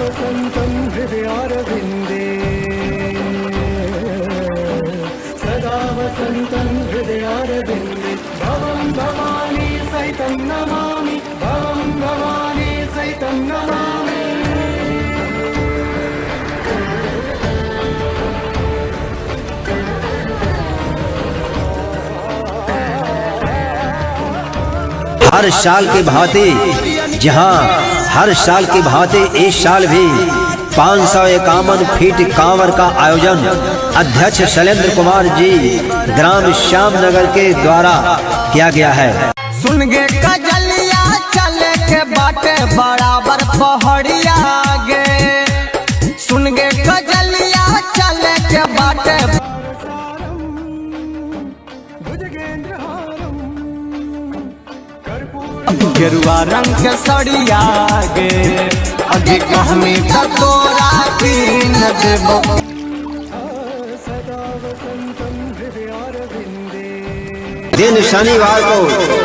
वसन्तं हृदयारविन्दे सदा वसन्तं हृदयारविन्दे भवं भवानी सहितं नमामि भवं भवानी सहितं नमामि। हर साल की भांति जहां हर साल की भांति इस साल भी 551 फीट कांवर का आयोजन अध्यक्ष शैलेंद्र कुमार जी ग्राम श्याम नगर के द्वारा किया गया है। सुन गे कजलिया चले के बाटे बराबर पहाड़िया गे, सुन गे कजलिया चले के बाटे गेरुआ रंग के सड़िया गे, अगे कहमी त तोरा कीन देबो। दिन शनिवार को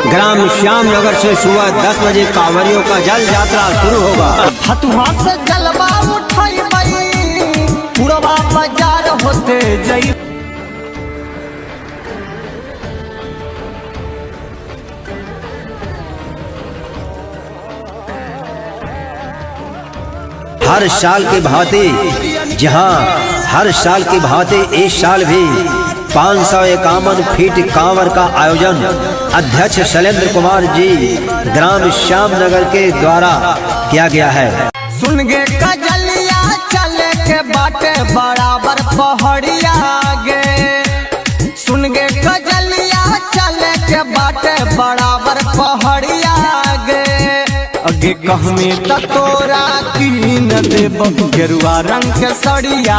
ग्राम श्याम नगर से सुबह 10 बजे कांवरियों का जल यात्रा शुरू होगा। हथुआ से जलवा उठाई पूरा बाजार होते जई। हर साल की भांति जहां हर साल की भांति इस साल भी 551 फीट कांवर का आयोजन अध्यक्ष शैलेंद्र कुमार जी ग्राम श्याम नगर के द्वारा किया गया है। सुन गे कजलिया चले के बाटे बराबर पहाड़िया गे, सुन गे कजलिया चले के बाटे बराबर पहाड़िया गे, अगे कहमी त तोरा कीन देबो गेरुआ रंग के सड़िया।